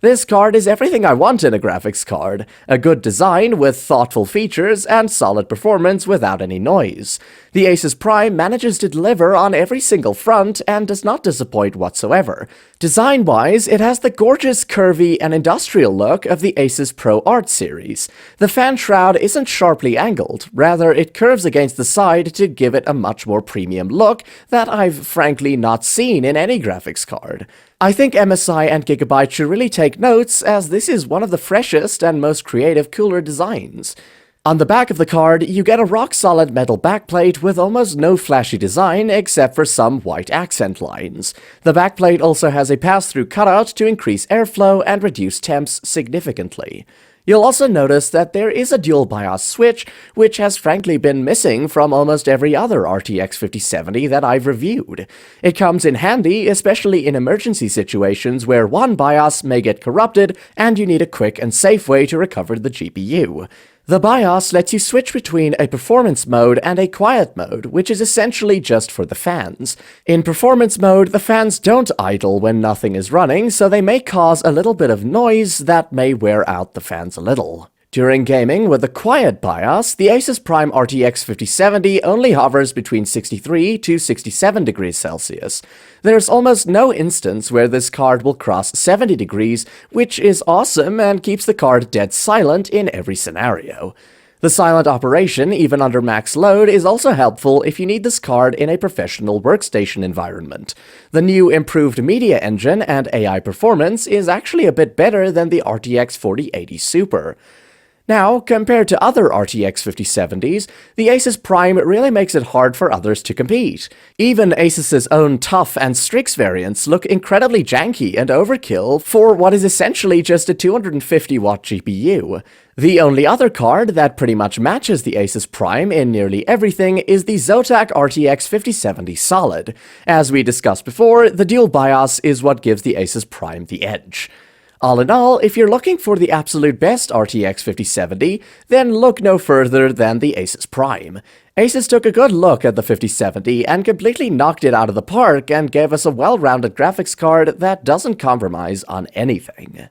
This card is everything I want in a graphics card. A good design with thoughtful features and solid performance without any noise. The Asus Prime manages to deliver on every single front and does not disappoint whatsoever. Design-wise, it has the gorgeous, curvy, and industrial look of the Asus Pro Art series. The fan shroud isn't sharply angled, rather it curves against the side to give it a much more premium look that I've frankly not seen in any graphics card. I think MSI and Gigabyte should really take notes, as this is one of the freshest and most creative cooler designs. On the back of the card, you get a rock-solid metal backplate with almost no flashy design except for some white accent lines. The backplate also has a pass-through cutout to increase airflow and reduce temps significantly. You'll also notice that there is a dual BIOS switch, which has frankly been missing from almost every other RTX 5070 that I've reviewed. It comes in handy, especially in emergency situations where one BIOS may get corrupted and you need a quick and safe way to recover the GPU. The BIOS lets you switch between a performance mode and a quiet mode, which is essentially just for the fans. In performance mode, the fans don't idle when nothing is running, so they may cause a little bit of noise that may wear out the fans a little. During gaming with the quiet BIOS, the Asus Prime RTX 5070 only hovers between 63 to 67 degrees Celsius. There's almost no instance where this card will cross 70 degrees, which is awesome and keeps the card dead silent in every scenario. The silent operation, even under max load, is also helpful if you need this card in a professional workstation environment. The new improved media engine and AI performance is actually a bit better than the RTX 4080 Super. Now, compared to other RTX 5070s, the Asus Prime really makes it hard for others to compete. Even Asus's own TUF and Strix variants look incredibly janky and overkill for what is essentially just a 250-watt GPU. The only other card that pretty much matches the Asus Prime in nearly everything is the Zotac RTX 5070 Solid. As we discussed before, the dual BIOS is what gives the Asus Prime the edge. All in all, if you're looking for the absolute best RTX 5070, then look no further than the Asus Prime. Asus took a good look at the 5070 and completely knocked it out of the park and gave us a well-rounded graphics card that doesn't compromise on anything.